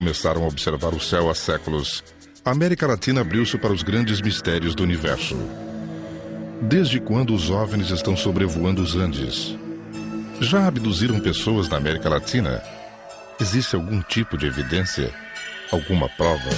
Começaram a observar o céu há séculos. A América Latina abriu-se para os grandes mistérios do universo. Desde quando os OVNIs estão sobrevoando os Andes? Já abduziram pessoas na América Latina? Existe algum tipo de evidência? Alguma prova?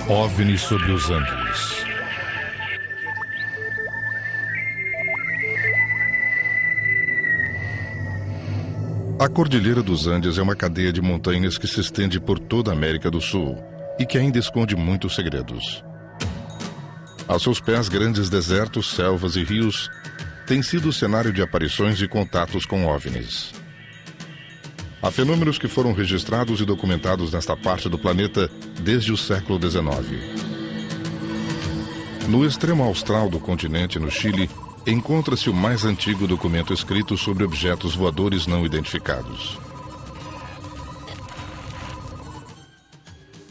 OVNI sobre os Andes. A Cordilheira dos Andes é uma cadeia de montanhas que se estende por toda a América do Sul e que ainda esconde muitos segredos. Aos seus pés, grandes desertos, selvas e rios têm sido o cenário de aparições e contatos com OVNIs. Há fenômenos que foram registrados e documentados nesta parte do planeta desde o século XIX. No extremo austral do continente, no Chile, encontra-se o mais antigo documento escrito sobre objetos voadores não identificados.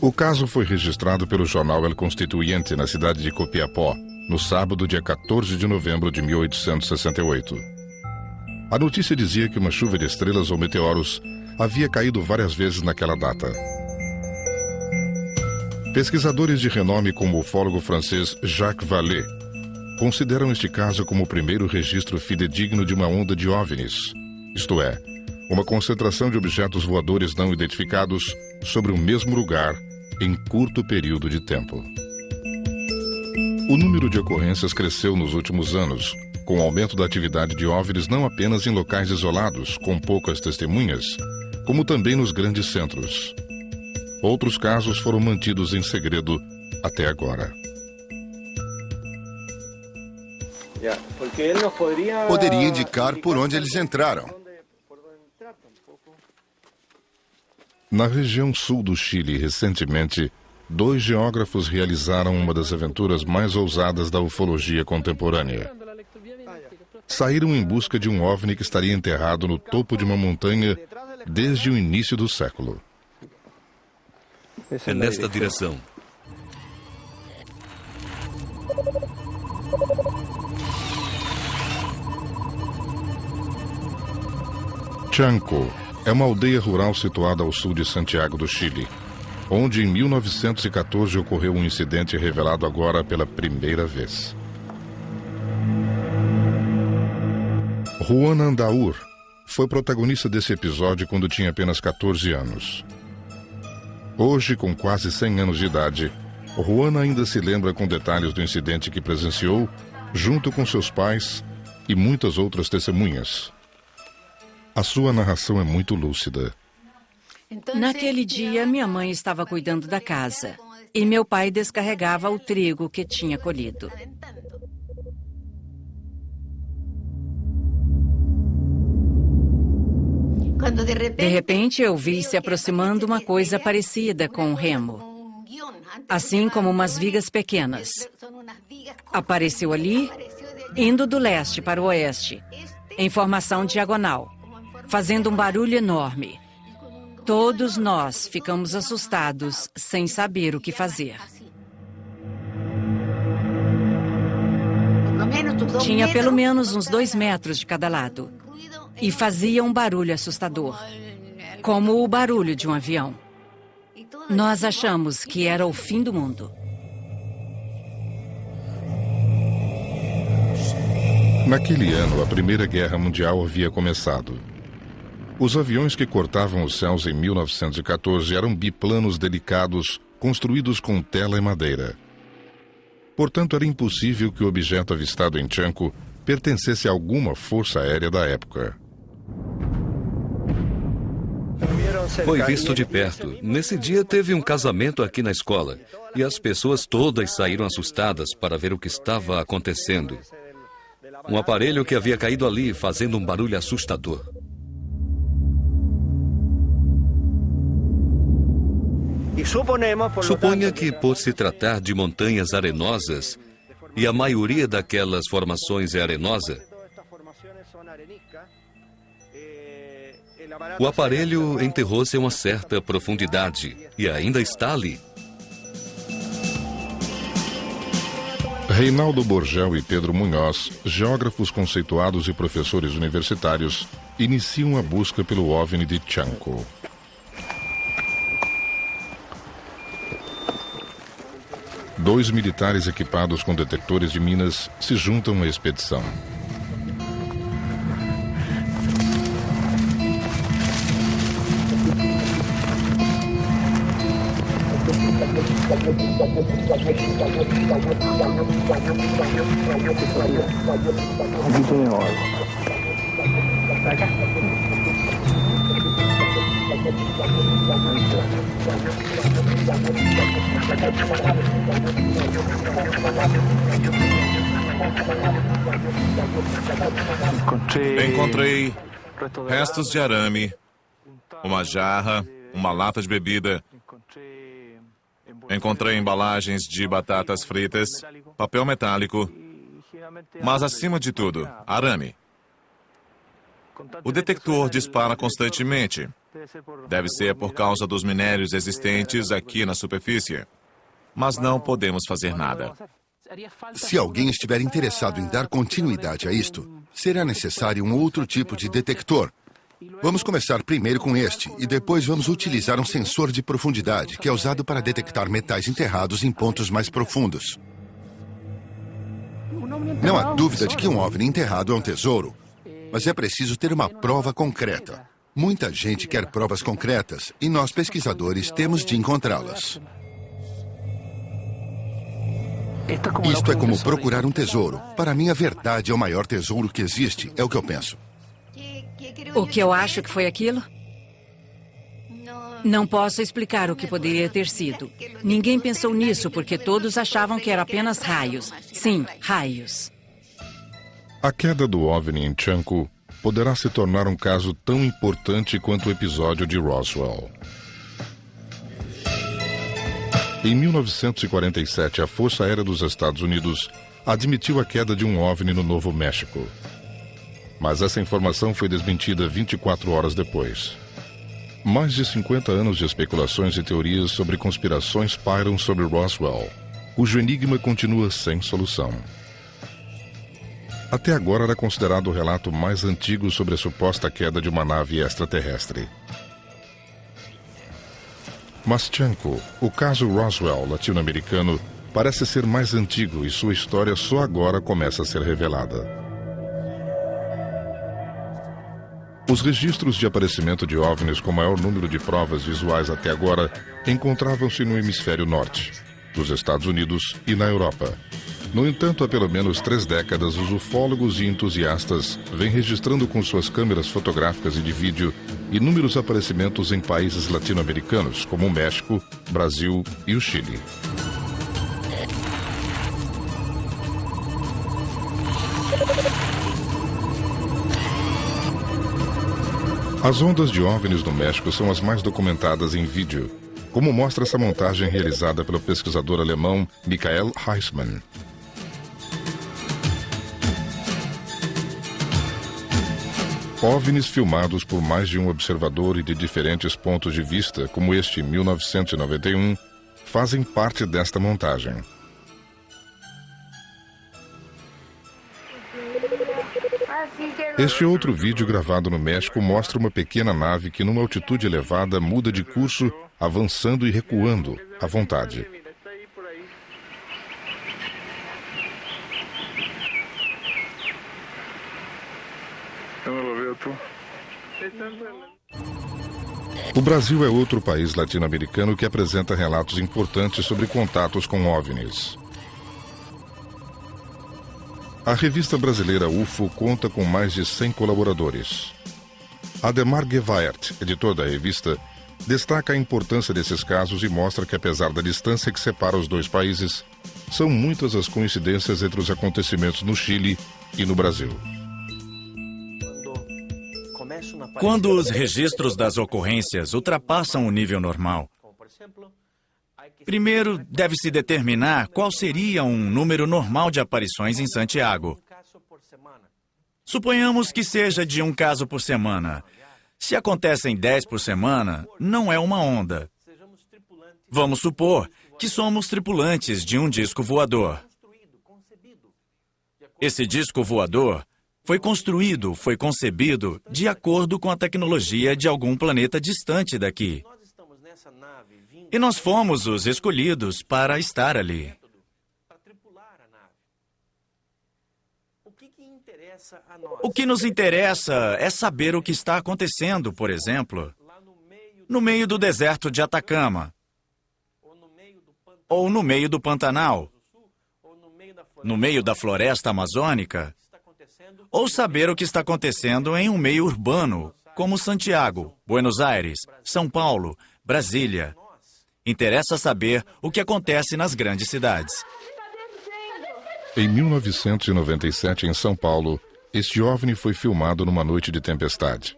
O caso foi registrado pelo jornal El Constituyente na cidade de Copiapó, no sábado, dia 14 de novembro de 1868. A notícia dizia que uma chuva de estrelas ou meteoros havia caído várias vezes naquela data. Pesquisadores de renome como o ufólogo francês Jacques Vallée consideram este caso como o primeiro registro fidedigno de uma onda de OVNIs, isto é, uma concentração de objetos voadores não identificados sobre o mesmo lugar em curto período de tempo. O número de ocorrências cresceu nos últimos anos, com o aumento da atividade de OVNIs não apenas em locais isolados, com poucas testemunhas, como também nos grandes centros. Outros casos foram mantidos em segredo até agora. Poderia indicar por onde eles entraram. Na região sul do Chile, recentemente, 2 geógrafos realizaram uma das aventuras mais ousadas da ufologia contemporânea. Saíram em busca de um OVNI que estaria enterrado no topo de uma montanha desde o início do século. É nesta direção. Chanco é uma aldeia rural situada ao sul de Santiago do Chile, onde em 1914 ocorreu um incidente revelado agora pela primeira vez. Juan Andaur foi protagonista desse episódio quando tinha apenas 14 anos. Hoje, com quase 100 anos de idade, Juan ainda se lembra com detalhes do incidente que presenciou, junto com seus pais e muitas outras testemunhas. A sua narração é muito lúcida. Naquele dia, minha mãe estava cuidando da casa e meu pai descarregava o trigo que tinha colhido. De repente, eu vi se aproximando uma coisa parecida com um remo, assim como umas vigas pequenas. Apareceu ali, indo do leste para o oeste, em formação diagonal, fazendo um barulho enorme. Todos nós ficamos assustados, sem saber o que fazer. Tinha pelo menos uns 2 metros de cada lado. E fazia um barulho assustador, como o barulho de um avião. Nós achamos que era o fim do mundo. Naquele ano, a Primeira Guerra Mundial havia começado. Os aviões que cortavam os céus em 1914 eram biplanos delicados, construídos com tela e madeira. Portanto, era impossível que o objeto avistado em Chanco pertencesse a alguma força aérea da época. Foi visto de perto. Nesse dia teve um casamento aqui na escola e as pessoas todas saíram assustadas para ver o que estava acontecendo. Um aparelho que havia caído ali fazendo um barulho assustador. Suponha que, por se tratar de montanhas arenosas, e a maioria daquelas formações é arenosa, o aparelho enterrou-se a uma certa profundidade e ainda está ali. Reinaldo Borgel e Pedro Munhoz, geógrafos conceituados e professores universitários, iniciam a busca pelo OVNI de Chanco. Dois militares equipados com detectores de minas se juntam à expedição. Encontrei restos de arame, uma jarra, uma lata de bebida. Encontrei embalagens de batatas fritas, papel metálico, mas acima de tudo, arame. O detector dispara constantemente. Deve ser por causa dos minérios existentes aqui na superfície. Mas não podemos fazer nada. Se alguém estiver interessado em dar continuidade a isto, será necessário um outro tipo de detector. Vamos começar primeiro com este e depois vamos utilizar um sensor de profundidade que é usado para detectar metais enterrados em pontos mais profundos. Não há dúvida de que um OVNI enterrado é um tesouro, mas é preciso ter uma prova concreta. Muita gente quer provas concretas e nós, pesquisadores, temos de encontrá-las. Isto é como procurar um tesouro. Para mim, a verdade é o maior tesouro que existe, é o que eu penso. O que eu acho que foi aquilo? Não posso explicar o que poderia ter sido. Ninguém pensou nisso porque todos achavam que era apenas raios. Sim, raios. A queda do OVNI em Chanco poderá se tornar um caso tão importante quanto o episódio de Roswell. Em 1947, a Força Aérea dos Estados Unidos admitiu a queda de um OVNI no Novo México. Mas essa informação foi desmentida 24 horas depois. Mais de 50 anos de especulações e teorias sobre conspirações pairam sobre Roswell, cujo enigma continua sem solução. Até agora era considerado o relato mais antigo sobre a suposta queda de uma nave extraterrestre. Mas Chanco, o caso Roswell latino-americano, parece ser mais antigo e sua história só agora começa a ser revelada. Os registros de aparecimento de OVNIs com maior número de provas visuais até agora encontravam-se no hemisfério norte, nos Estados Unidos e na Europa. No entanto, há pelo menos 3 décadas, os ufólogos e entusiastas vêm registrando com suas câmeras fotográficas e de vídeo inúmeros aparecimentos em países latino-americanos, como o México, Brasil e o Chile. As ondas de OVNIs no México são as mais documentadas em vídeo, como mostra essa montagem realizada pelo pesquisador alemão Michael Heismann. OVNIs filmados por mais de um observador e de diferentes pontos de vista, como este em 1991, fazem parte desta montagem. Este outro vídeo gravado no México mostra uma pequena nave que, numa altitude elevada, muda de curso, avançando e recuando à vontade. O Brasil é outro país latino-americano que apresenta relatos importantes sobre contatos com OVNIs. A revista brasileira UFO conta com mais de 100 colaboradores. Ademar Gevaert, editor da revista, destaca a importância desses casos e mostra que, apesar da distância que separa os dois países, são muitas as coincidências entre os acontecimentos no Chile e no Brasil. Quando os registros das ocorrências ultrapassam o nível normal, primeiro deve-se determinar qual seria um número normal de aparições em Santiago. Suponhamos que seja de um caso por semana. Se acontecem 10 por semana, não é uma onda. Vamos supor que somos tripulantes de um disco voador. Esse disco voador foi construído, foi concebido de acordo com a tecnologia de algum planeta distante daqui. E nós fomos os escolhidos para estar ali. O que nos interessa é saber o que está acontecendo, por exemplo, no meio do deserto de Atacama, ou no meio do Pantanal, no meio da floresta amazônica, ou saber o que está acontecendo em um meio urbano, como Santiago, Buenos Aires, São Paulo, Brasília. Interessa saber o que acontece nas grandes cidades. Em 1997, em São Paulo, este OVNI foi filmado numa noite de tempestade.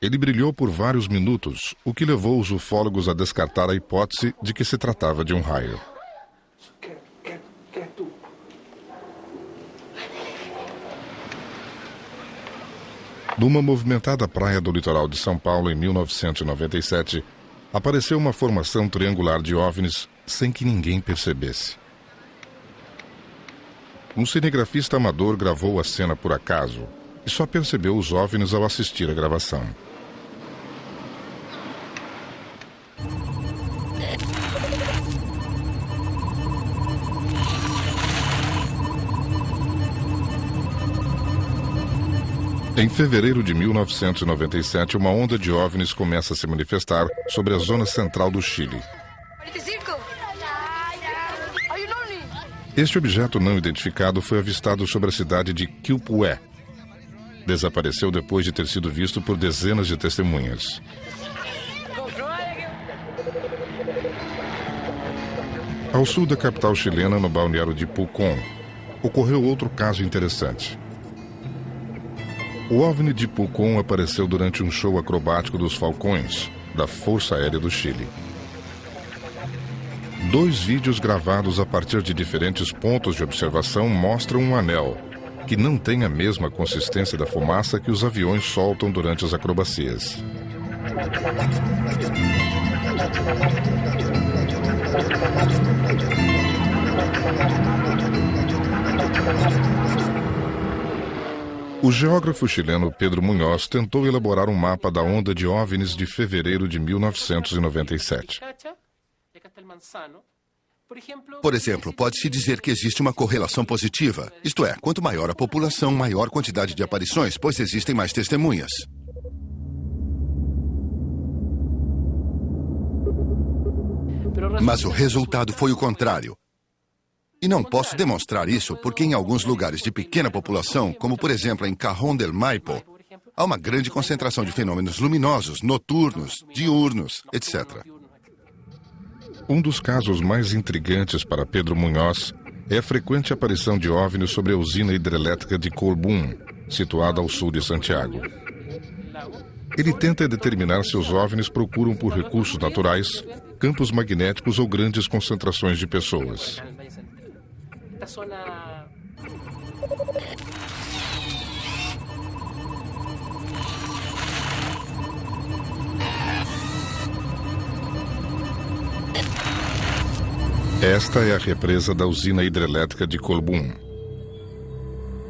Ele brilhou por vários minutos, o que levou os ufólogos a descartar a hipótese de que se tratava de um raio. Numa movimentada praia do litoral de São Paulo, em 1997, apareceu uma formação triangular de OVNIs sem que ninguém percebesse. Um cinegrafista amador gravou a cena por acaso e só percebeu os OVNIs ao assistir a gravação. Em fevereiro de 1997, uma onda de OVNIs começa a se manifestar sobre a zona central do Chile. Este objeto não identificado foi avistado sobre a cidade de Quilpué. Desapareceu depois de ter sido visto por dezenas de testemunhas. Ao sul da capital chilena, no balneário de Pucón, ocorreu outro caso interessante. O OVNI de Pucón apareceu durante um show acrobático dos Falcões, da Força Aérea do Chile. 2 vídeos gravados a partir de diferentes pontos de observação mostram um anel, que não tem a mesma consistência da fumaça que os aviões soltam durante as acrobacias. O geógrafo chileno Pedro Munhoz tentou elaborar um mapa da onda de OVNIs de fevereiro de 1997. Por exemplo, pode-se dizer que existe uma correlação positiva. Isto é, quanto maior a população, maior quantidade de aparições, pois existem mais testemunhas. Mas o resultado foi o contrário. E não posso demonstrar isso porque em alguns lugares de pequena população, como por exemplo em Cajón del Maipo, há uma grande concentração de fenômenos luminosos, noturnos, diurnos, etc. Um dos casos mais intrigantes para Pedro Munhoz é a frequente aparição de OVNIs sobre a usina hidrelétrica de Colbún, situada ao sul de Santiago. Ele tenta determinar se os OVNIs procuram por recursos naturais, campos magnéticos ou grandes concentrações de pessoas. Esta é a represa da usina hidrelétrica de Colbún.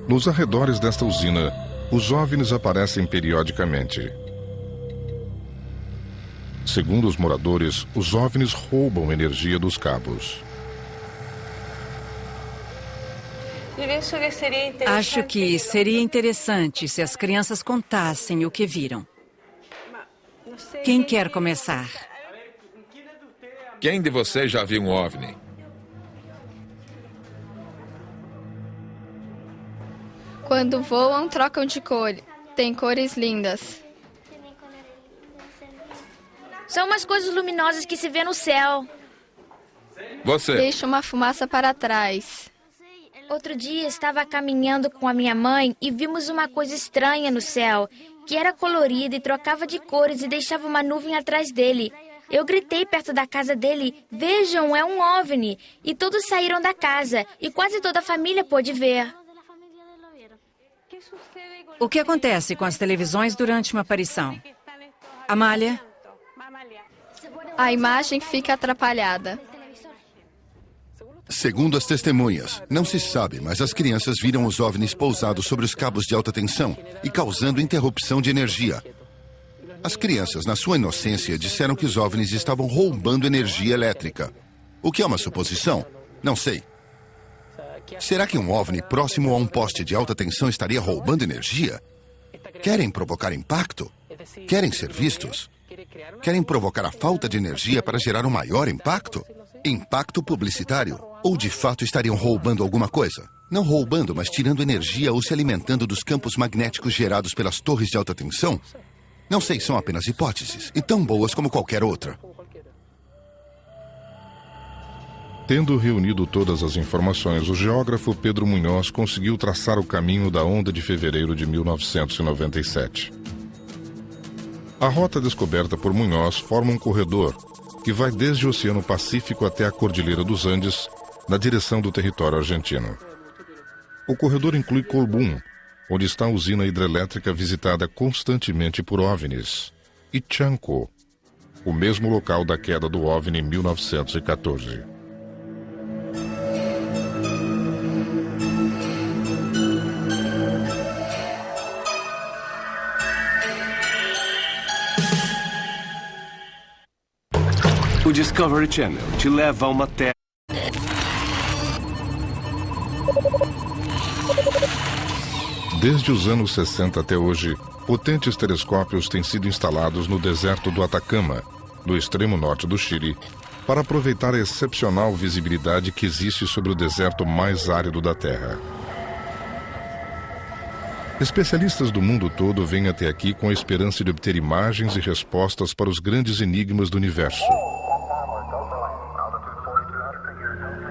Nos arredores desta usina, os OVNIs aparecem periodicamente. Segundo os moradores, os OVNIs roubam energia dos cabos. Acho que seria interessante se as crianças contassem o que viram. Quem quer começar? Quem de vocês já viu um OVNI? Quando voam, trocam de cor. Tem cores lindas. São umas coisas luminosas que se vê no céu. Você. Deixa uma fumaça para trás. Outro dia estava caminhando com a minha mãe e vimos uma coisa estranha no céu, que era colorida e trocava de cores e deixava uma nuvem atrás dele. Eu gritei perto da casa dele, vejam, é um OVNI. E todos saíram da casa e quase toda a família pôde ver. O que acontece com as televisões durante uma aparição? Amália? A imagem fica atrapalhada. Segundo as testemunhas, não se sabe, mas as crianças viram os OVNIs pousados sobre os cabos de alta tensão e causando interrupção de energia. As crianças, na sua inocência, disseram que os OVNIs estavam roubando energia elétrica. O que é uma suposição? Não sei. Será que um OVNI próximo a um poste de alta tensão estaria roubando energia? Querem provocar impacto? Querem ser vistos? Querem provocar a falta de energia para gerar um maior impacto? Impacto publicitário? Ou de fato estariam roubando alguma coisa? Não roubando, mas tirando energia ou se alimentando dos campos magnéticos gerados pelas torres de alta tensão? Não sei, são apenas hipóteses, e tão boas como qualquer outra. Tendo reunido todas as informações, o geógrafo Pedro Munhoz conseguiu traçar o caminho da onda de fevereiro de 1997. A rota descoberta por Munhoz forma um corredor que vai desde o Oceano Pacífico até a Cordilheira dos Andes, na direção do território argentino. O corredor inclui Colbún, onde está a usina hidrelétrica visitada constantemente por OVNIs, e Chanco, o mesmo local da queda do OVNI em 1914. O Discovery Channel te leva a uma terra. Desde os anos 60 até hoje, potentes telescópios têm sido instalados no deserto do Atacama, no extremo norte do Chile, para aproveitar a excepcional visibilidade que existe sobre o deserto mais árido da Terra. Especialistas do mundo todo vêm até aqui com a esperança de obter imagens e respostas para os grandes enigmas do universo.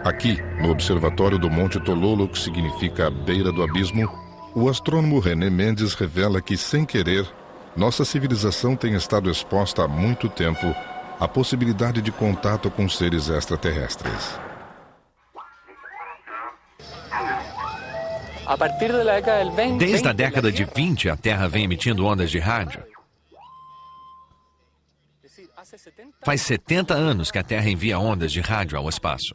Aqui, no observatório do Monte Tololo, que significa a beira do abismo, o astrônomo René Mendes revela que, sem querer, nossa civilização tem estado exposta há muito tempo à possibilidade de contato com seres extraterrestres. Desde a década de 20, a Terra vem emitindo ondas de rádio. Faz 70 anos que a Terra envia ondas de rádio ao espaço.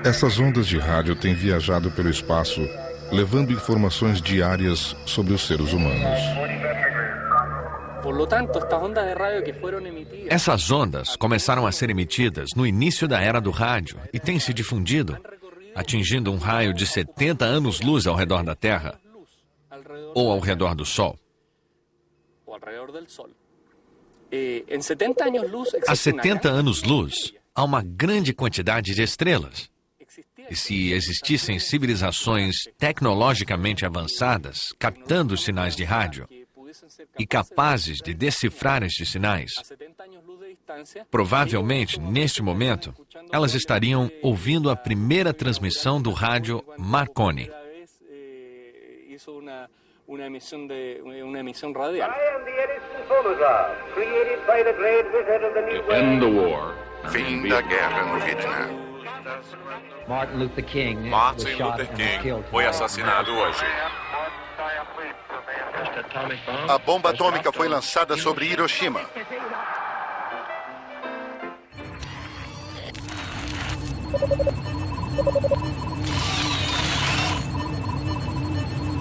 Essas ondas de rádio têm viajado pelo espaço, levando informações diárias sobre os seres humanos. Essas ondas começaram a ser emitidas no início da era do rádio e têm se difundido, atingindo um raio de 70 anos-luz ao redor da Terra ou ao redor do Sol. Há 70 anos-luz, há uma grande quantidade de estrelas. E se existissem civilizações tecnologicamente avançadas, captando os sinais de rádio e capazes de decifrar estes sinais, provavelmente, neste momento, elas estariam ouvindo a primeira transmissão do rádio Marconi. Fim da guerra no Vietnã. Martin Luther King foi assassinado hoje. A bomba atômica foi lançada sobre Hiroshima.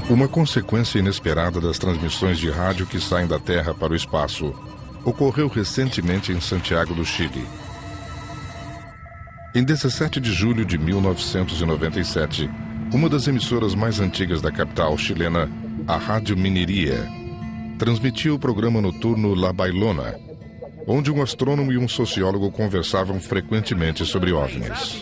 Uma consequência inesperada das transmissões de rádio que saem da Terra para o espaço ocorreu recentemente em Santiago do Chile. Em 17 de julho de 1997, uma das emissoras mais antigas da capital chilena, a Rádio Mineria, transmitiu o programa noturno La Bailona, onde um astrônomo e um sociólogo conversavam frequentemente sobre OVNIs.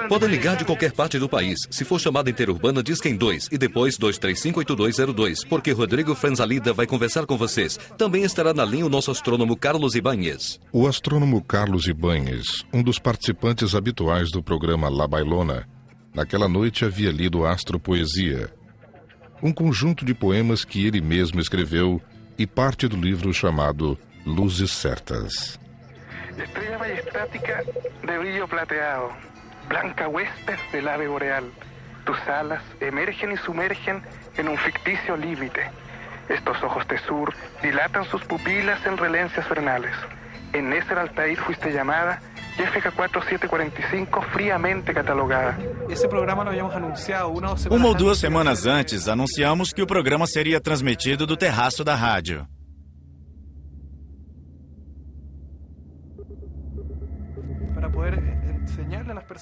Podem ligar de qualquer parte do país. Se for chamada interurbana, disquem 2 e depois 2358202, porque Rodrigo Frenzalida vai conversar com vocês. Também estará na linha o nosso astrônomo Carlos Ibáñez. O astrônomo Carlos Ibáñez, um dos participantes habituais do programa La Bailona, naquela noite havia lido Astropoesia, um conjunto de poemas que ele mesmo escreveu e parte do livro chamado Luzes Certas. Estrella majestática de brillo plateado, blanca huésped del ave boreal, tus alas emergen y sumergen en un ficticio límite. Estos ojos de sur dilatan sus pupilas en relencias vernales. En Neser Altair fuiste llamada YFK 4745 friamente catalogada. Esse programa nós habíamos anunciado Uma ou duas semanas antes, anunciamos que o programa seria transmitido do terraço da rádio.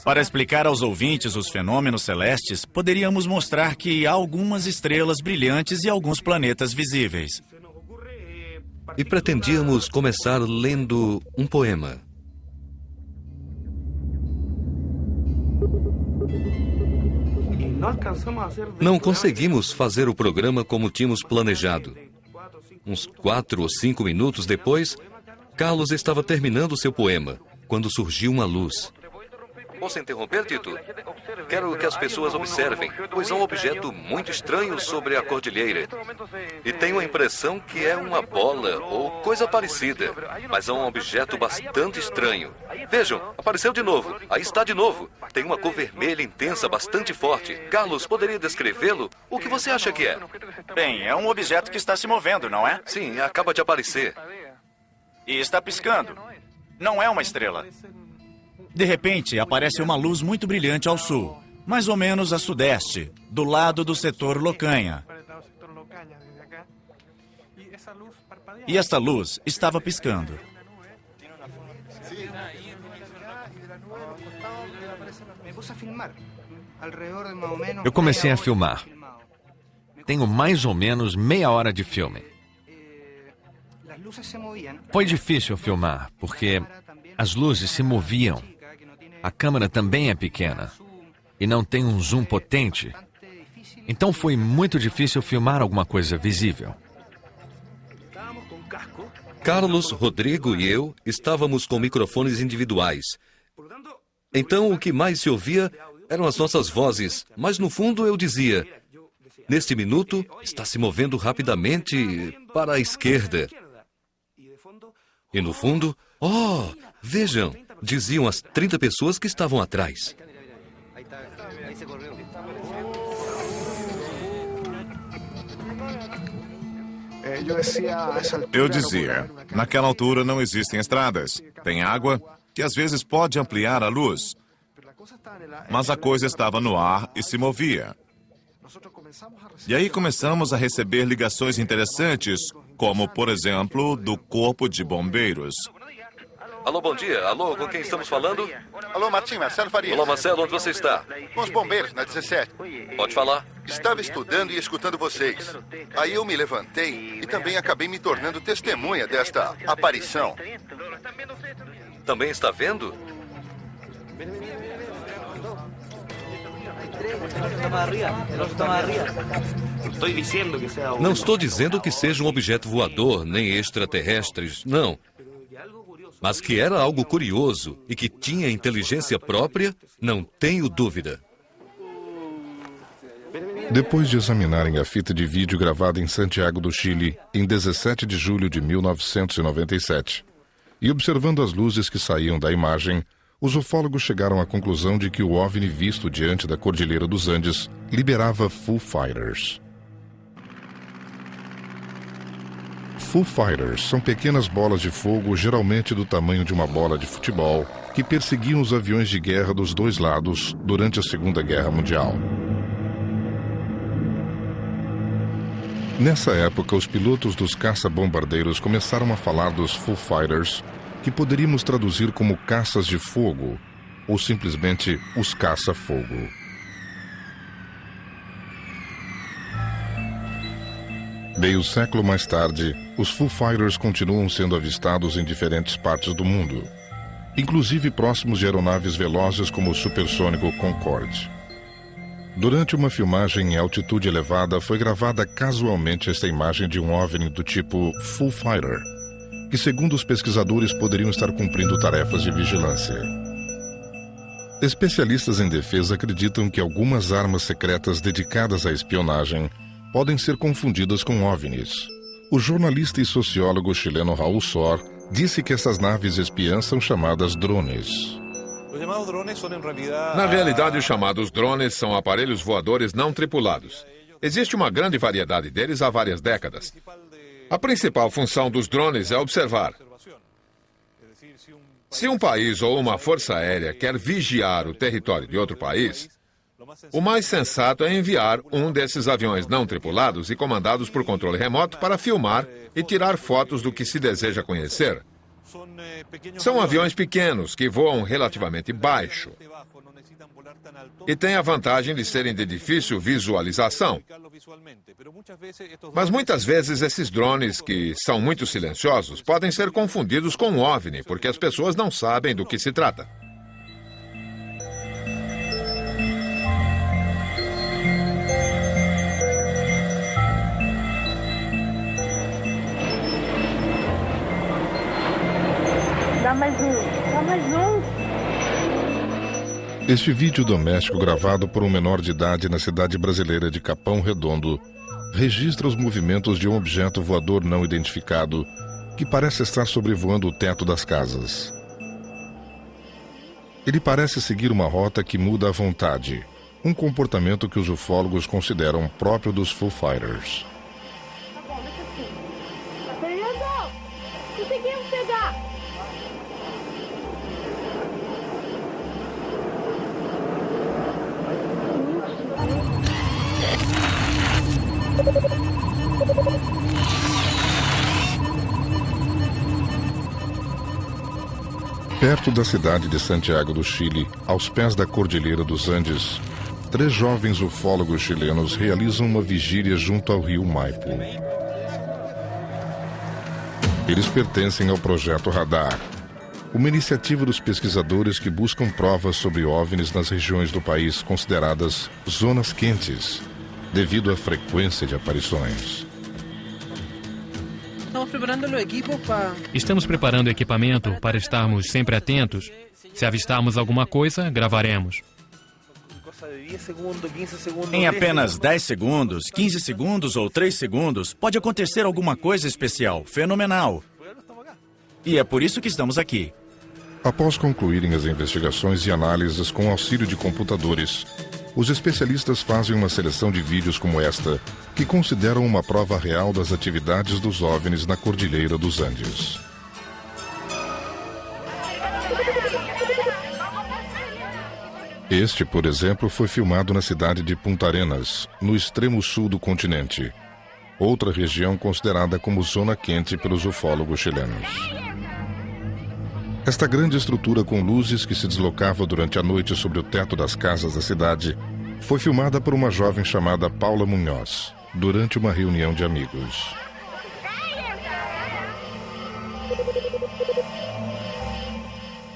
Para explicar aos ouvintes os fenômenos celestes, poderíamos mostrar que há algumas estrelas brilhantes e alguns planetas visíveis. E pretendíamos começar lendo um poema. Não conseguimos fazer o programa como tínhamos planejado. Uns 4 ou 5 minutos depois, Carlos estava terminando seu poema, quando surgiu uma luz. Posso interromper, Tito? Quero que as pessoas observem, pois há um objeto muito estranho sobre a cordilheira. E tenho a impressão que é uma bola ou coisa parecida, mas há um objeto bastante estranho. Vejam, apareceu de novo. Aí está de novo. Tem uma cor vermelha intensa, bastante forte. Carlos, poderia descrevê-lo? O que você acha que é? Bem, é um objeto que está se movendo, não é? Sim, acaba de aparecer. E está piscando. Não é uma estrela. De repente, aparece uma luz muito brilhante ao sul, mais ou menos a sudeste, do lado do setor Locanha. E esta luz estava piscando. Eu comecei a filmar. Tenho mais ou menos meia hora de filme. Foi difícil filmar, porque as luzes se moviam. A câmera também é pequena e não tem um zoom potente. Então foi muito difícil filmar alguma coisa visível. Carlos, Rodrigo e eu estávamos com microfones individuais. Então o que mais se ouvia eram as nossas vozes, mas no fundo eu dizia: neste minuto está se movendo rapidamente para a esquerda. E no fundo, oh, vejam, diziam as 30 pessoas que estavam atrás. Eu dizia, naquela altura não existem estradas. Tem água, que às vezes pode ampliar a luz. Mas a coisa estava no ar e se movia. E aí começamos a receber ligações interessantes, como, por exemplo, do Corpo de Bombeiros. Alô, bom dia. Alô, com quem estamos falando? Alô, Martim, Marcelo Farias. Olá, Marcelo, onde você está? Com os bombeiros, na 17. Pode falar. Estava estudando e escutando vocês. Aí eu me levantei e também acabei me tornando testemunha desta aparição. Também está vendo? Não estou dizendo que seja um objeto voador, nem extraterrestres, não. Mas que era algo curioso e que tinha inteligência própria, não tenho dúvida. Depois de examinarem a fita de vídeo gravada em Santiago do Chile, em 17 de julho de 1997, e observando as luzes que saíam da imagem, os ufólogos chegaram à conclusão de que o OVNI visto diante da Cordilheira dos Andes liberava Foo Fighters. Foo Fighters são pequenas bolas de fogo, geralmente do tamanho de uma bola de futebol, que perseguiam os aviões de guerra dos dois lados durante a Segunda Guerra Mundial. Nessa época, os pilotos dos caça-bombardeiros começaram a falar dos Foo Fighters, que poderíamos traduzir como caças de fogo, ou simplesmente os caça-fogo. Meio século mais tarde, os Foo Fighters continuam sendo avistados em diferentes partes do mundo, inclusive próximos de aeronaves velozes como o supersônico Concorde. Durante uma filmagem em altitude elevada, foi gravada casualmente esta imagem de um OVNI do tipo Foo Fighter, que, segundo os pesquisadores, poderiam estar cumprindo tarefas de vigilância. Especialistas em defesa acreditam que algumas armas secretas dedicadas à espionagem podem ser confundidas com OVNIs. O jornalista e sociólogo chileno Raul Sor disse que essas naves espiãs são chamadas drones. Na realidade, os chamados drones são aparelhos voadores não tripulados. Existe uma grande variedade deles há várias décadas. A principal função dos drones é observar. Se um país ou uma força aérea quer vigiar o território de outro país, o mais sensato é enviar um desses aviões não tripulados e comandados por controle remoto para filmar e tirar fotos do que se deseja conhecer. São aviões pequenos que voam relativamente baixo e têm a vantagem de serem de difícil visualização. Mas muitas vezes esses drones, que são muito silenciosos, podem ser confundidos com um OVNI, porque as pessoas não sabem do que se trata. Dá mais um. Este vídeo doméstico, gravado por um menor de idade na cidade brasileira de Capão Redondo, registra os movimentos de um objeto voador não identificado que parece estar sobrevoando o teto das casas. Ele parece seguir uma rota que muda à vontade, um comportamento que os ufólogos consideram próprio dos Foo Fighters. Conseguimos pegar! Perto da cidade de Santiago do Chile, aos pés da Cordilheira dos Andes, 3 jovens ufólogos chilenos realizam uma vigília junto ao rio Maipo. Eles pertencem ao Projeto Radar, uma iniciativa dos pesquisadores que buscam provas sobre OVNIs nas regiões do país consideradas zonas quentes, devido à frequência de aparições. Estamos preparando o equipamento para estarmos sempre atentos. Se avistarmos alguma coisa, gravaremos. Em apenas 10 segundos, 15 segundos ou 3 segundos, pode acontecer alguma coisa especial, fenomenal. E é por isso que estamos aqui. Após concluírem as investigações e análises com auxílio de computadores, os especialistas fazem uma seleção de vídeos como esta, que consideram uma prova real das atividades dos OVNIs na Cordilheira dos Andes. Este, por exemplo, foi filmado na cidade de Punta Arenas, no extremo sul do continente, outra região considerada como zona quente pelos ufólogos chilenos. Esta grande estrutura com luzes que se deslocava durante a noite sobre o teto das casas da cidade foi filmada por uma jovem chamada Paula Munhoz, durante uma reunião de amigos.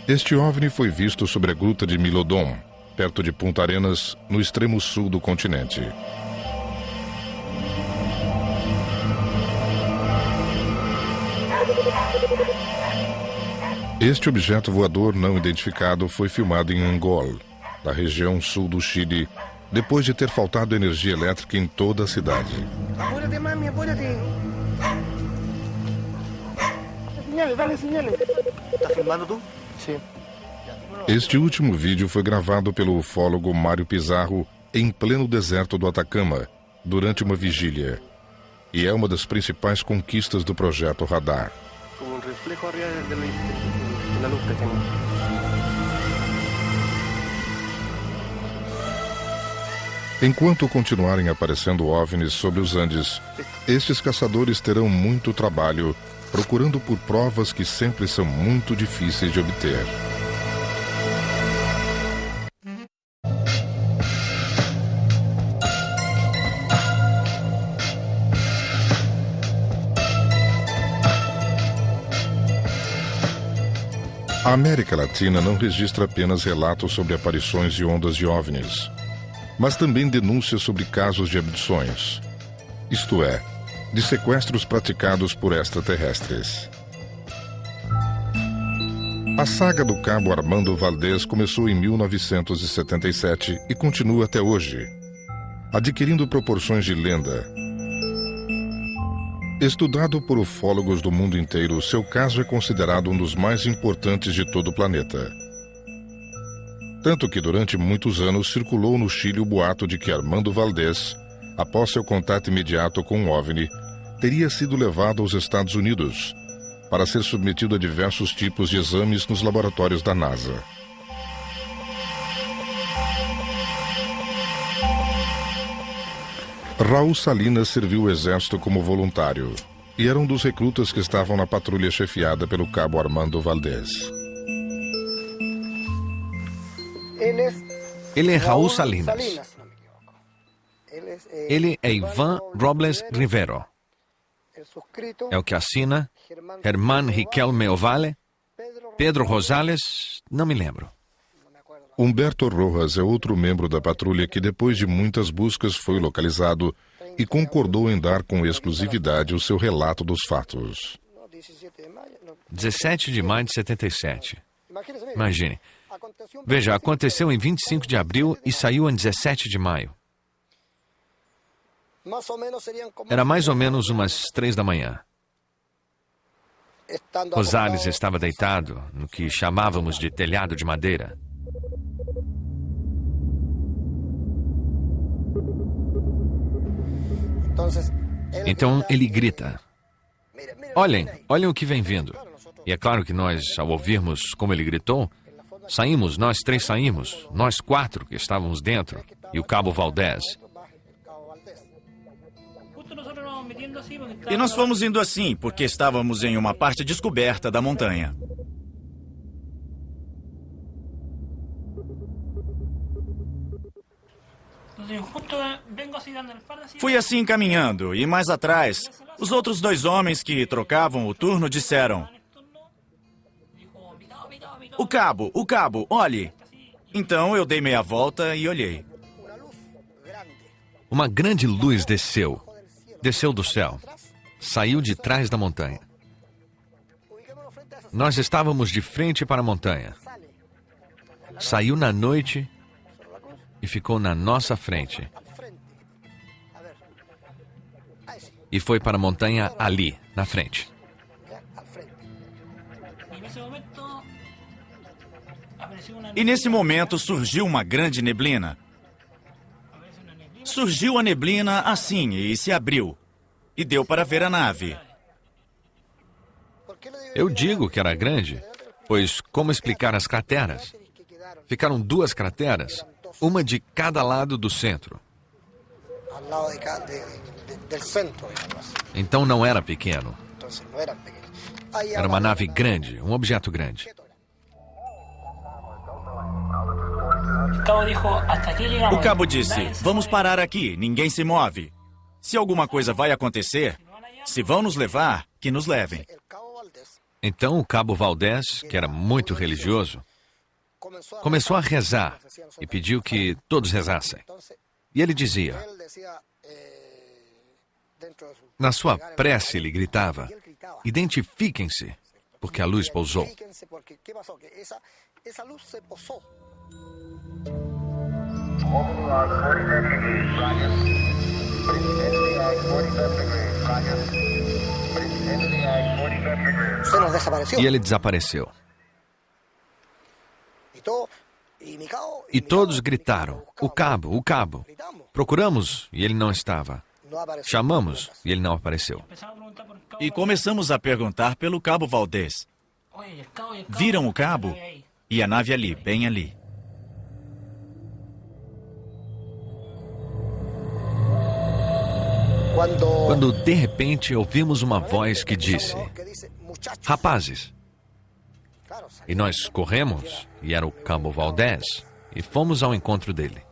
Este OVNI foi visto sobre a gruta de Milodon, perto de Punta Arenas, no extremo sul do continente. Este objeto voador não identificado foi filmado em Angol, na região sul do Chile, depois de ter faltado energia elétrica em toda a cidade. Apúrate, mami, apúrate. Dale señales. ¿Estás filmando tú? Sí. Este último vídeo foi gravado pelo ufólogo Mário Pizarro em pleno deserto do Atacama, durante uma vigília. E é uma das principais conquistas do Projeto Radar. Como un reflejo arriba de la luz que tengo. Enquanto continuarem aparecendo OVNIs sobre os Andes, estes caçadores terão muito trabalho procurando por provas que sempre são muito difíceis de obter. A América Latina não registra apenas relatos sobre aparições e ondas de OVNIs, mas também denúncias sobre casos de abduções, isto é, de sequestros praticados por extraterrestres. A saga do Cabo Armando Valdés começou em 1977 e continua até hoje, adquirindo proporções de lenda. Estudado por ufólogos do mundo inteiro, seu caso é considerado um dos mais importantes de todo o planeta. Tanto que durante muitos anos circulou no Chile o boato de que Armando Valdés, após seu contato imediato com um OVNI, teria sido levado aos Estados Unidos para ser submetido a diversos tipos de exames nos laboratórios da NASA. Raul Salinas serviu o exército como voluntário e era um dos recrutas que estavam na patrulha chefiada pelo cabo Armando Valdés. Ele é Raul Salinas. Ele é Ivan Robles Rivero. É o que assina Germán Riquelme Ovalle, Pedro Rosales, não me lembro. Humberto Rojas é outro membro da patrulha que, depois de muitas buscas, foi localizado e concordou em dar com exclusividade o seu relato dos fatos. 17 de maio de 77. Imagine. Veja, aconteceu em 25 de abril e saiu em 17 de maio. Era mais ou menos umas 3 da manhã. Rosales estava deitado no que chamávamos de telhado de madeira. Então ele grita: olhem, olhem o que vem vindo. E é claro que nós, ao ouvirmos como ele gritou, saímos, nós 3 saímos, nós 4 que estávamos dentro, e o cabo Valdés. E nós fomos indo assim, porque estávamos em uma parte descoberta da montanha. Fui assim caminhando, e mais atrás, os outros 2 homens que trocavam o turno disseram: o cabo, olhe. Então eu dei meia volta e olhei. Uma grande luz desceu do céu, saiu de trás da montanha. Nós estávamos de frente para a montanha. Saiu na noite e ficou na nossa frente. E foi para a montanha ali, na frente. E nesse momento surgiu uma grande neblina. Surgiu a neblina assim e se abriu. E deu para ver a nave. Eu digo que era grande, pois como explicar as crateras? Ficaram 2 crateras, uma de cada lado do centro. Então não era pequeno. Era uma nave grande, um objeto grande. O cabo disse: vamos parar aqui, ninguém se move. Se alguma coisa vai acontecer, se vão nos levar, que nos levem. Então o cabo Valdés, que era muito religioso, começou a rezar e pediu que todos rezassem. E ele dizia, na sua prece ele gritava: identifiquem-se, porque a luz pousou. E ele desapareceu. E todos gritaram: o cabo, o cabo. Procuramos e ele não estava. Chamamos e ele não apareceu. E começamos a perguntar pelo cabo Valdés. Viram o cabo? E a nave ali, bem ali. Quando de repente ouvimos uma voz que disse: rapazes. E nós corremos, e era o cabo Valdés, e fomos ao encontro dele.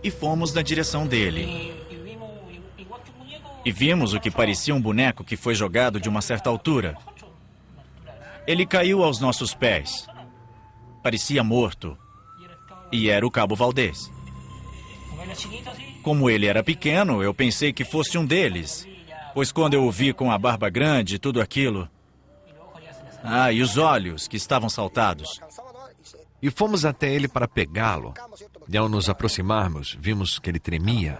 E fomos na direção dele. E vimos o que parecia um boneco que foi jogado de uma certa altura. Ele caiu aos nossos pés. Parecia morto. E era o Cabo Valdez. Como ele era pequeno, eu pensei que fosse um deles. Pois quando eu o vi com a barba grande e tudo aquilo... e os olhos que estavam saltados. E fomos até ele para pegá-lo. E ao nos aproximarmos, vimos que ele tremia.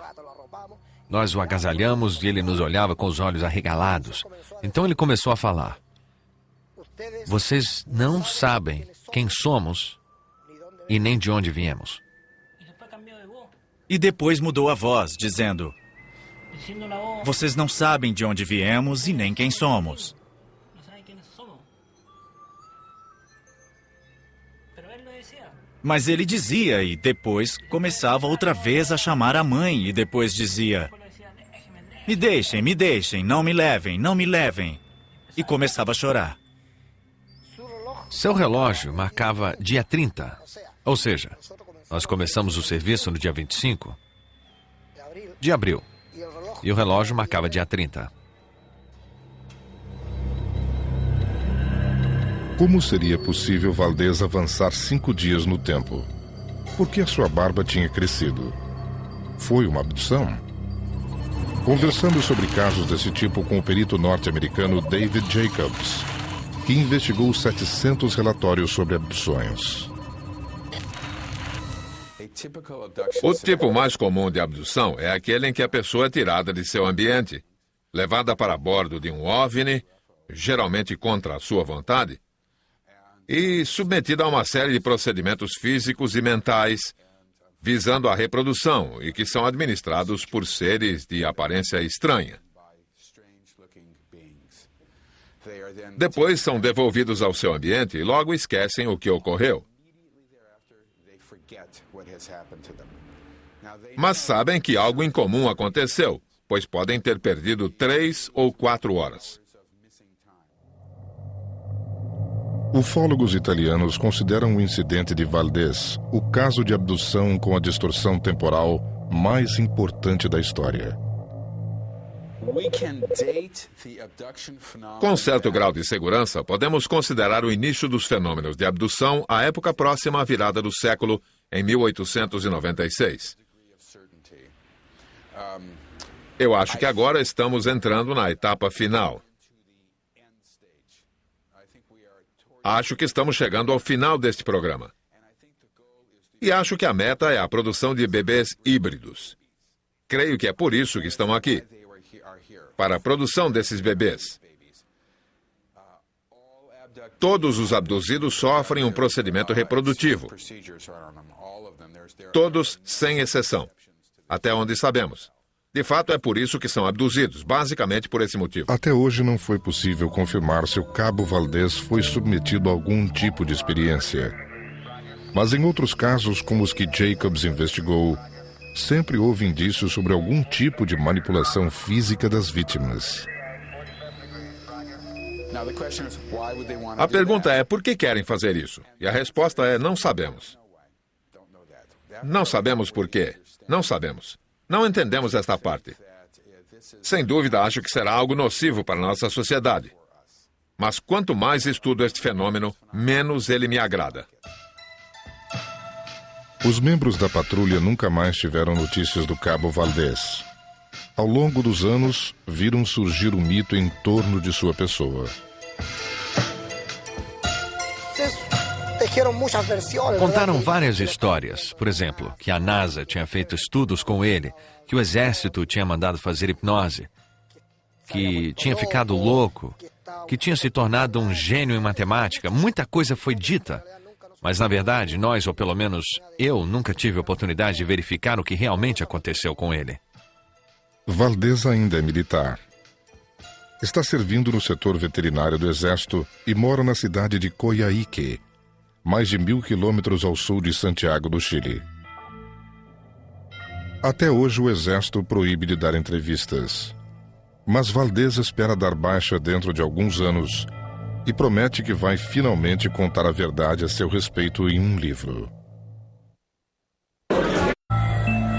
Nós o agasalhamos e ele nos olhava com os olhos arregalados. Então ele começou a falar. Vocês não sabem quem somos e nem de onde viemos. E depois mudou a voz, dizendo... Vocês não sabem de onde viemos e nem quem somos. Mas ele dizia e depois começava outra vez a chamar a mãe e depois dizia... Me deixem, não me levem, não me levem. E começava a chorar. Seu relógio marcava dia 30. Ou seja, nós começamos o serviço no dia 25 de abril. E o relógio marcava dia 30. Como seria possível Valdez avançar 5 dias no tempo? Por que a sua barba tinha crescido? Foi uma abdução? Conversando sobre casos desse tipo com o perito norte-americano David Jacobs, que investigou 700 relatórios sobre abduções. O tipo mais comum de abdução é aquele em que a pessoa é tirada de seu ambiente, levada para bordo de um OVNI, geralmente contra a sua vontade, e submetida a uma série de procedimentos físicos e mentais visando a reprodução e que são administrados por seres de aparência estranha. Depois são devolvidos ao seu ambiente e logo esquecem o que ocorreu. Mas sabem que algo incomum aconteceu, pois podem ter perdido 3 ou 4 horas. Ufólogos italianos consideram o incidente de Valdez o caso de abdução com a distorção temporal mais importante da história. Com certo grau de segurança, podemos considerar o início dos fenômenos de abdução à época próxima à virada do século, em 1896. Eu acho que agora estamos entrando na etapa final. Acho que estamos chegando ao final deste programa. E acho que a meta é a produção de bebês híbridos. Creio que é por isso que estão aqui. Para a produção desses bebês. Todos os abduzidos sofrem um procedimento reprodutivo. Todos, sem exceção. Até onde sabemos. De fato, é por isso que são abduzidos, basicamente por esse motivo. Até hoje não foi possível confirmar se o Cabo Valdez foi submetido a algum tipo de experiência. Mas em outros casos, como os que Jacobs investigou, sempre houve indícios sobre algum tipo de manipulação física das vítimas. A pergunta é, por que querem fazer isso? E a resposta é, não sabemos. Não sabemos por quê. Não sabemos. Não entendemos esta parte. Sem dúvida, acho que será algo nocivo para a nossa sociedade. Mas quanto mais estudo este fenômeno, menos ele me agrada. Os membros da patrulha nunca mais tiveram notícias do Cabo Valdez. Ao longo dos anos, viram surgir um mito em torno de sua pessoa. Contaram várias histórias. Por exemplo, que a NASA tinha feito estudos com ele, que o exército tinha mandado fazer hipnose, que tinha ficado louco, que tinha se tornado um gênio em matemática. Muita coisa foi dita. Mas, na verdade, nós, ou pelo menos eu, nunca tive a oportunidade de verificar o que realmente aconteceu com ele. Valdez ainda é militar. Está servindo no setor veterinário do Exército e mora na cidade de Coyhaique, mais de 1.000 quilômetros ao sul de Santiago do Chile. Até hoje o Exército proíbe de dar entrevistas. Mas Valdez espera dar baixa dentro de alguns anos e promete que vai finalmente contar a verdade a seu respeito em um livro.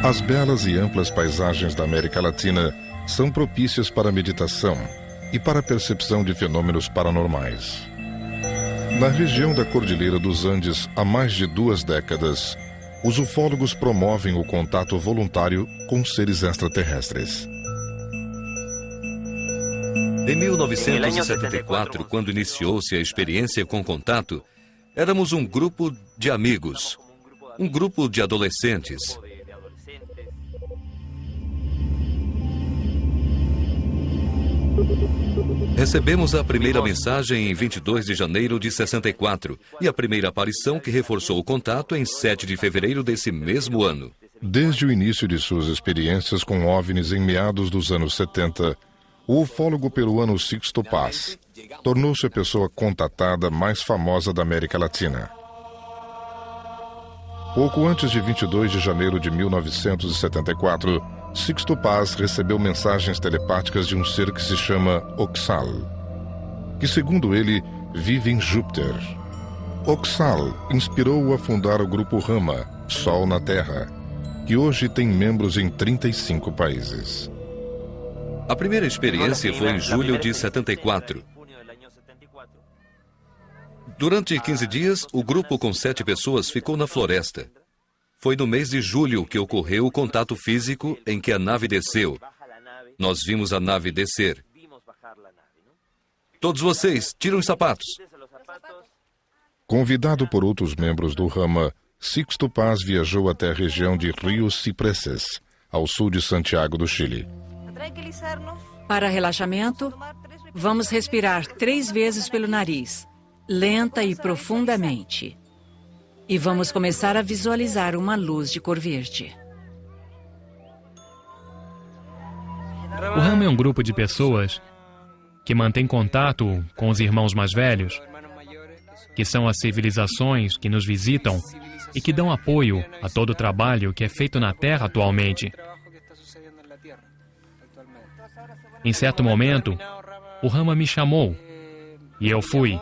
As belas e amplas paisagens da América Latina são propícias para a meditação e para a percepção de fenômenos paranormais. Na região da Cordilheira dos Andes, há mais de 2 décadas, os ufólogos promovem o contato voluntário com seres extraterrestres. Em 1974, quando iniciou-se a experiência com contato, éramos um grupo de amigos, um grupo de adolescentes. Recebemos a primeira mensagem em 22 de janeiro de 64 e a primeira aparição que reforçou o contato em 7 de fevereiro desse mesmo ano. Desde o início de suas experiências com OVNIs em meados dos anos 70, o ufólogo peruano Sixto Paz tornou-se a pessoa contatada mais famosa da América Latina. Pouco antes de 22 de janeiro de 1974, Sixto Paz recebeu mensagens telepáticas de um ser que se chama Oxal, que, segundo ele, vive em Júpiter. Oxal inspirou-o a fundar o grupo Rama, Sol na Terra, que hoje tem membros em 35 países. A primeira experiência foi em julho de 74. Durante 15 dias, o grupo com 7 pessoas ficou na floresta. Foi no mês de julho que ocorreu o contato físico em que a nave desceu. Nós vimos a nave descer. Todos vocês, tiram os sapatos. Convidado por outros membros do Rama, Sixto Paz viajou até a região de Rio Cipreses, ao sul de Santiago do Chile. Para relaxamento, vamos respirar 3 vezes pelo nariz, lenta e profundamente. E vamos começar a visualizar uma luz de cor verde. O Rama é um grupo de pessoas que mantém contato com os irmãos mais velhos, que são as civilizações que nos visitam e que dão apoio a todo o trabalho que é feito na Terra atualmente. Em certo momento, o Rama me chamou e eu fui.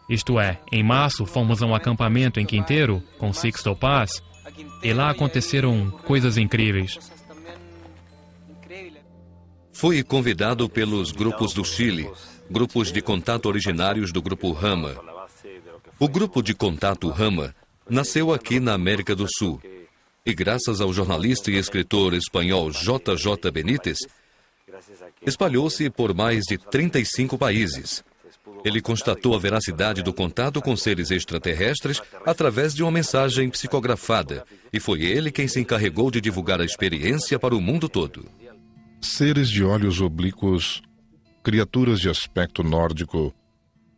Isto é, em março fomos a um acampamento em Quinteiro com Sixto Paz e lá aconteceram coisas incríveis. Fui convidado pelos grupos do Chile, grupos de contato originários do grupo Rama. O grupo de contato Rama nasceu aqui na América do Sul e, graças ao jornalista e escritor espanhol J.J. Benítez, espalhou-se por mais de 35 países. Ele constatou a veracidade do contato com seres extraterrestres através de uma mensagem psicografada, e foi ele quem se encarregou de divulgar a experiência para o mundo todo. Seres de olhos oblíquos, criaturas de aspecto nórdico,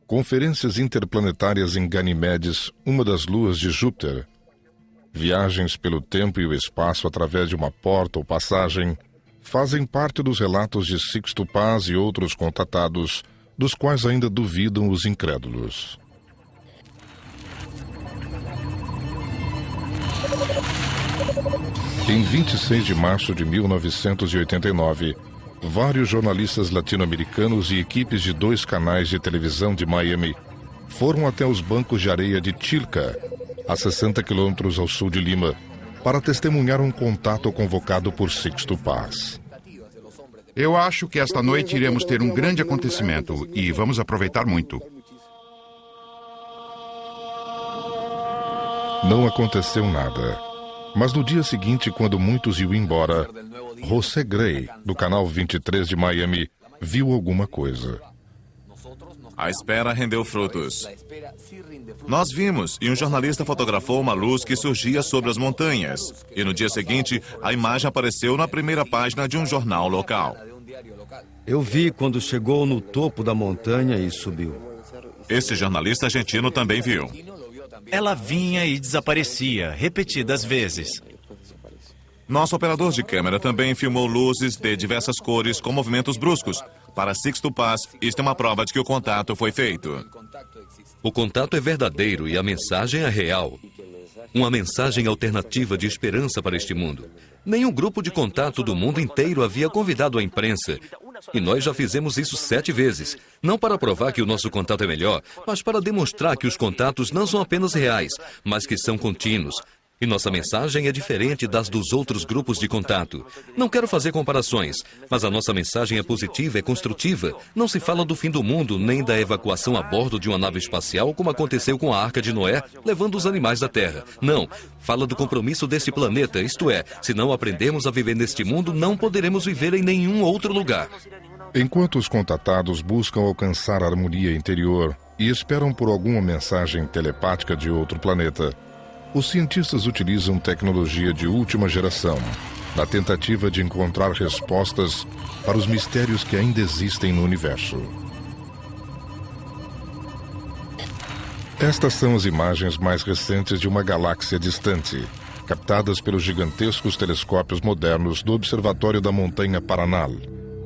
conferências interplanetárias em Ganimedes, uma das luas de Júpiter, viagens pelo tempo e o espaço através de uma porta ou passagem, fazem parte dos relatos de Sixto Paz e outros contatados, dos quais ainda duvidam os incrédulos. Em 26 de março de 1989, vários jornalistas latino-americanos e equipes de 2 canais de televisão de Miami foram até os bancos de areia de Chilca, a 60 quilômetros ao sul de Lima, para testemunhar um contato convocado por Sixto Paz. Eu acho que esta noite iremos ter um grande acontecimento e vamos aproveitar muito. Não aconteceu nada. Mas no dia seguinte, quando muitos iam embora, José Gray, do canal 23 de Miami, viu alguma coisa. A espera rendeu frutos. Nós vimos e um jornalista fotografou uma luz que surgia sobre as montanhas. E no dia seguinte, a imagem apareceu na primeira página de um jornal local. Eu vi quando chegou no topo da montanha e subiu. Esse jornalista argentino também viu. Ela vinha e desaparecia, repetidas vezes. Nosso operador de câmera também filmou luzes de diversas cores com movimentos bruscos. Para Sixto Paz, isto é uma prova de que o contato foi feito. O contato é verdadeiro e a mensagem é real. Uma mensagem alternativa de esperança para este mundo. Nenhum grupo de contato do mundo inteiro havia convidado a imprensa. E nós já fizemos isso 7 vezes. Não para provar que o nosso contato é melhor, mas para demonstrar que os contatos não são apenas reais, mas que são contínuos. E nossa mensagem é diferente das dos outros grupos de contato. Não quero fazer comparações, mas a nossa mensagem é positiva, é construtiva. Não se fala do fim do mundo, nem da evacuação a bordo de uma nave espacial, como aconteceu com a Arca de Noé, levando os animais da Terra. Não, fala do compromisso deste planeta, isto é, se não aprendermos a viver neste mundo, não poderemos viver em nenhum outro lugar. Enquanto os contatados buscam alcançar a harmonia interior e esperam por alguma mensagem telepática de outro planeta, os cientistas utilizam tecnologia de última geração, na tentativa de encontrar respostas para os mistérios que ainda existem no universo. Estas são as imagens mais recentes de uma galáxia distante, captadas pelos gigantescos telescópios modernos do Observatório da Montanha Paranal,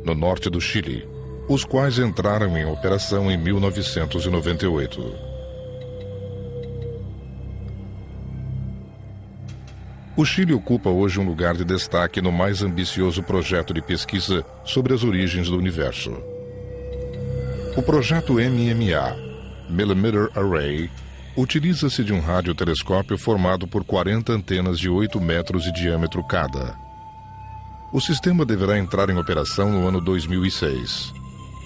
no norte do Chile, os quais entraram em operação em 1998. O Chile ocupa hoje um lugar de destaque no mais ambicioso projeto de pesquisa sobre as origens do universo. O projeto MMA, Millimeter Array, utiliza-se de um radiotelescópio formado por 40 antenas de 8 metros de diâmetro cada. O sistema deverá entrar em operação no ano 2006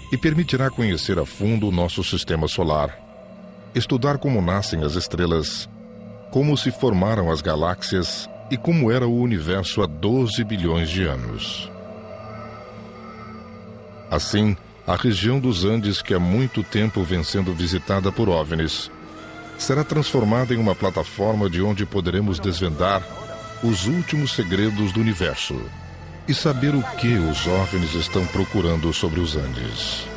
e permitirá conhecer a fundo o nosso sistema solar, estudar como nascem as estrelas, como se formaram as galáxias e como era o universo há 12 bilhões de anos. Assim, a região dos Andes, que há muito tempo vem sendo visitada por OVNIs, será transformada em uma plataforma de onde poderemos desvendar os últimos segredos do universo e saber o que os OVNIs estão procurando sobre os Andes.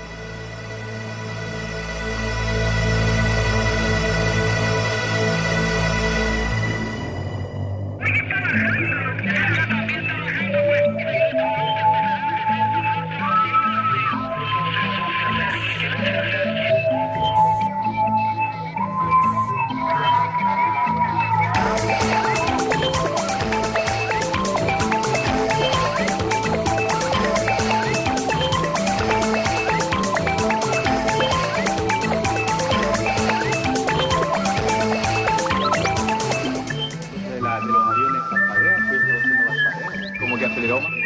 De los aviones parpadean, fui introduciendo las paredes. ¿Cómo que aceleró más?